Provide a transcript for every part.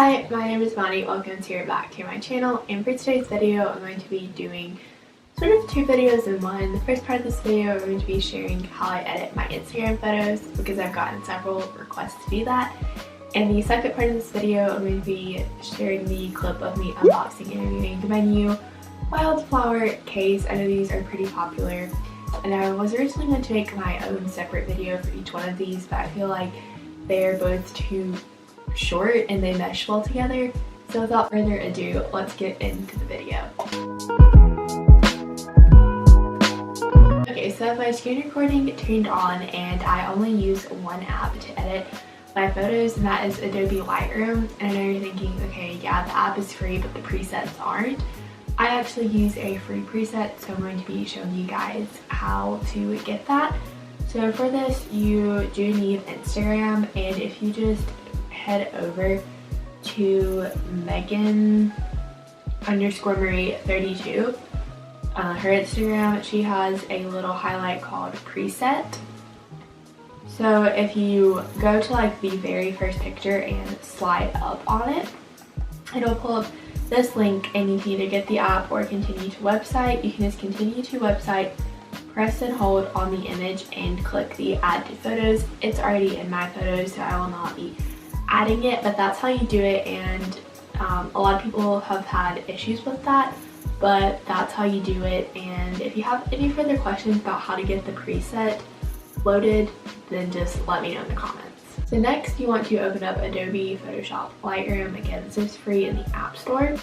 Hi, my name is Bonnie. Welcome back to my channel, and for today's video I'm going to be doing sort of two videos in one. The first part of this video I'm going to be sharing how I edit my Instagram photos because I've gotten several requests to do that. And the second part of this video I'm going to be sharing the clip of me unboxing and reviewing my new wildflower case. I know these are pretty popular and I was originally going to make my own separate video for each one of these, but I feel like they're both too short and they mesh well together. So without further ado, let's get into the video. Okay, so I have my screen recording turned on and I only use one app to edit my photos, and that is Adobe Lightroom. And I know you're thinking, okay, yeah, the app is free but the presets aren't. I actually use a free preset, so I'm going to be showing you guys how to get that. So for this you do need Instagram, and if you just head over to Megan_Marie32, her Instagram, she has a little highlight called preset. So if you go to like the very first picture and slide up on it, it'll pull up this link and you can either get the app or continue to website. You can just continue to website, press and hold on the image and click the add to photos. It's already in my photos, so I will not be adding it, but that's how you do it. And a lot of people have had issues with that, but that's how you do it. And if you have any further questions about how to get the preset loaded, then just let me know in the comments. So next you want to open up Adobe Photoshop Lightroom. Again, this is free in the App Store.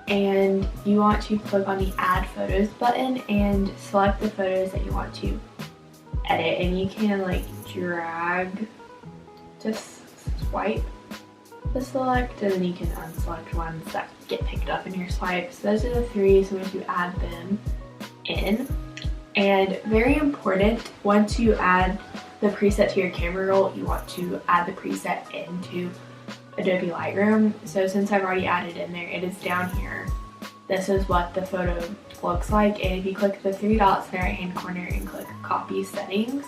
And you want to click on the Add Photos button and select the photos that you want to edit. And you can like drag, just swipe the select, and then you can unselect ones that get picked up in your swipe. So those are the three, so I'm going to add them in. And very important, once you add the preset to your camera roll, you want to add the preset into Adobe Lightroom. So since I've already added in there, it is down here. This is what the photo looks like, and if you click the three dots in the right hand corner and click copy settings,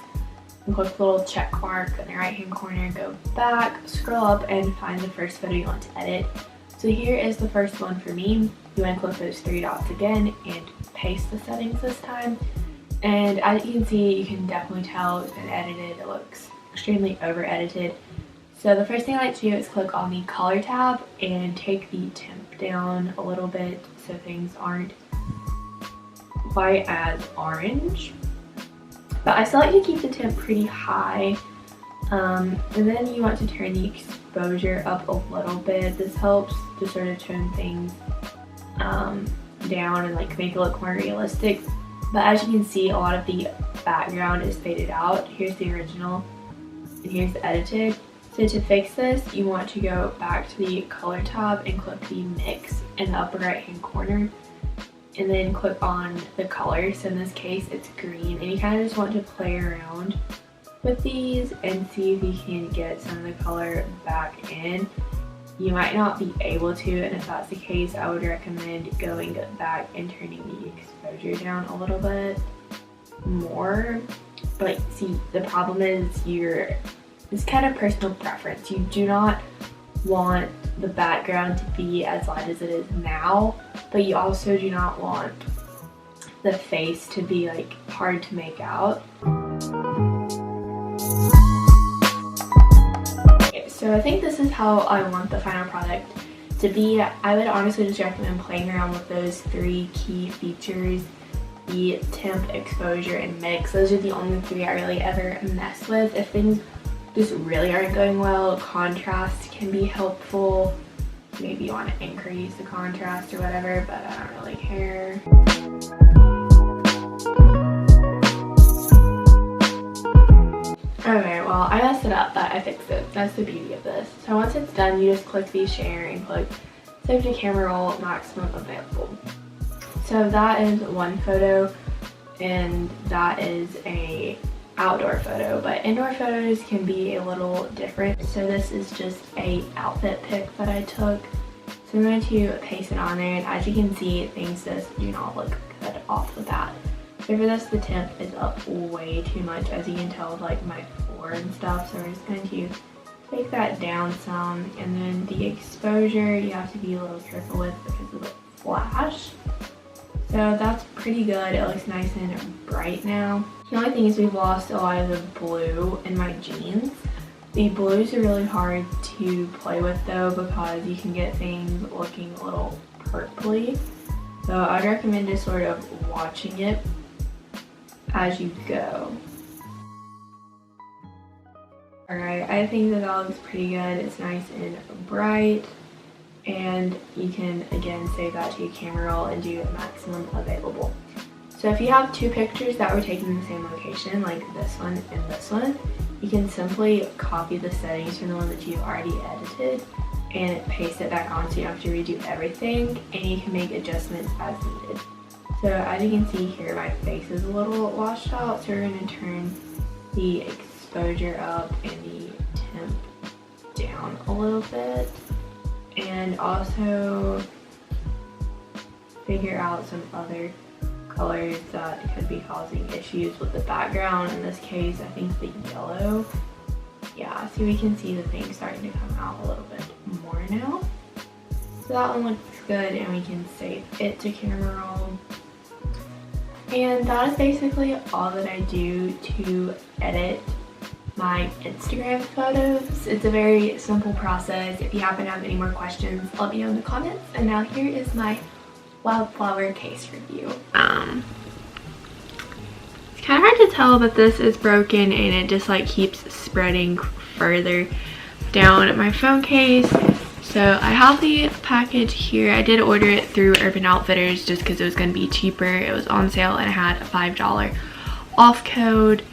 and click the little check mark in the right hand corner, go back, scroll up and find the first photo you want to edit. So here is the first one for me. You want to click those three dots again and paste the settings this time. And as you can see, you can definitely tell it's been edited. It looks extremely over edited. So the first thing I like to do is click on the color tab and take the temp down a little bit so things aren't quite as orange. But I still like to keep the temp pretty high. And then you want to turn the exposure up a little bit. This helps to sort of tone things down and like make it look more realistic. But as you can see, a lot of the background is faded out. Here's the original and here's the edited. So to fix this, you want to go back to the color tab and click the mix in the upper right hand corner, and then click on the color. So in this case it's green, and you kind of just want to play around with these and see if you can get some of the color back in. You might not be able to, and if that's the case, I would recommend going back and turning the exposure down a little bit more. But see, the problem is it's kind of personal preference. You do not want the background to be as light as it is now, but you also do not want the face to be like hard to make out. So I think this is how I want the final product to be. I would honestly just recommend playing around with those three key features: the temp, exposure, and mix. Those are the only three I really ever mess with. If things just really aren't going well, contrast can be helpful. Maybe you want to increase the contrast or whatever, but I don't really care. Okay, well, I messed it up, but I fixed it. That's the beauty of this. So once it's done, you just click the share and click save to camera roll, maximum available. So that is one photo, and that is a outdoor photo, but indoor photos can be a little different. So this is just a outfit pic that I took. So I'm going to paste it on there, and as you can see, things just do not look good off with that. So for this, the temp is up way too much, as you can tell with like my floor and stuff. So we're just going to take that down some, and then the exposure you have to be a little careful with because of the flash. So that's pretty good. It looks nice and bright now. The only thing is we've lost a lot of the blue in my jeans. The blues are really hard to play with though because you can get things looking a little purpley. So I'd recommend just sort of watching it as you go. Alright, I think that looks pretty good. It's nice and bright, and you can again save that to your camera roll and do maximum available. So if you have two pictures that were taken in the same location, like this one and this one, you can simply copy the settings from the one that you've already edited and paste it back on so you don't have to redo everything, and you can make adjustments as needed. So as you can see here, my face is a little washed out, so we're going to turn the exposure up and the temp down a little bit, and also figure out some other colors that could be causing issues with the background. In this case, I think the yellow. Yeah, so we can see the thing starting to come out a little bit more now. So that one looks good, and we can save it to camera roll. And that is basically all that I do to edit my Instagram photos. It's a very simple process. If you happen to have any more questions, let me know in the comments. And now here is my wildflower case review. It's kind of hard to tell, but this is broken and it just like keeps spreading further down my phone case. So I have the package here. I did order it through Urban Outfitters just because it was going to be cheaper. It was on sale and I had a $5 off code.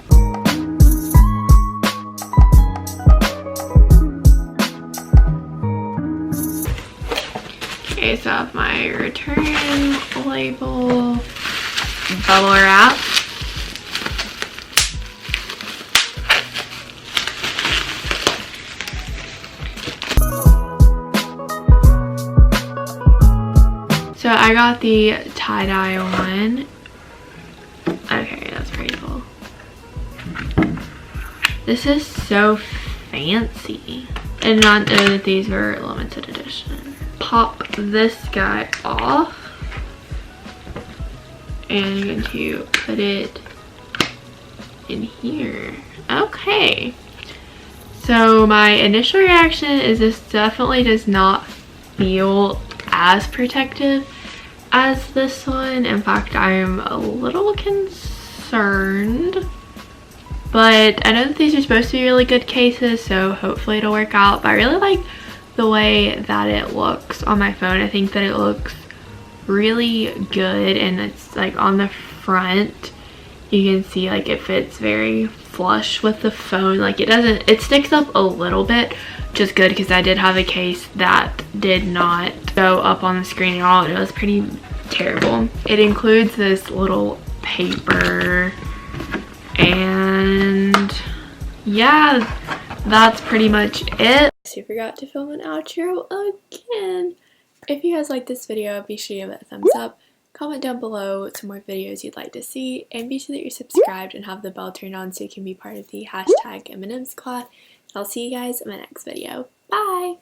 Okay, so I have my return label, bubble wrap. So I got the tie-dye one. Okay, that's pretty cool. This is so fancy. I did not know that these were limited edition. Pop this guy off. And I'm going to put it in here. Okay. So my initial reaction is this definitely does not feel as protective as this one. In fact, I'm a little concerned, but I know that these are supposed to be really good cases, so hopefully it'll work out. But I really like the way that it looks on my phone. I think that it looks really good, and it's like on the front you can see like it fits very flush with the phone. Like it sticks up a little bit, which is good because I did have a case that did not go up on the screen at all. It was pretty terrible. It includes this little paper, and yeah, that's pretty much it. So I forgot to film an outro again. If you guys like this video, be sure to give it a thumbs up. Comment down below some more videos you'd like to see, and be sure that you're subscribed and have the bell turned on so you can be part of the hashtag M&M's Squad. I'll see you guys in my next video. Bye!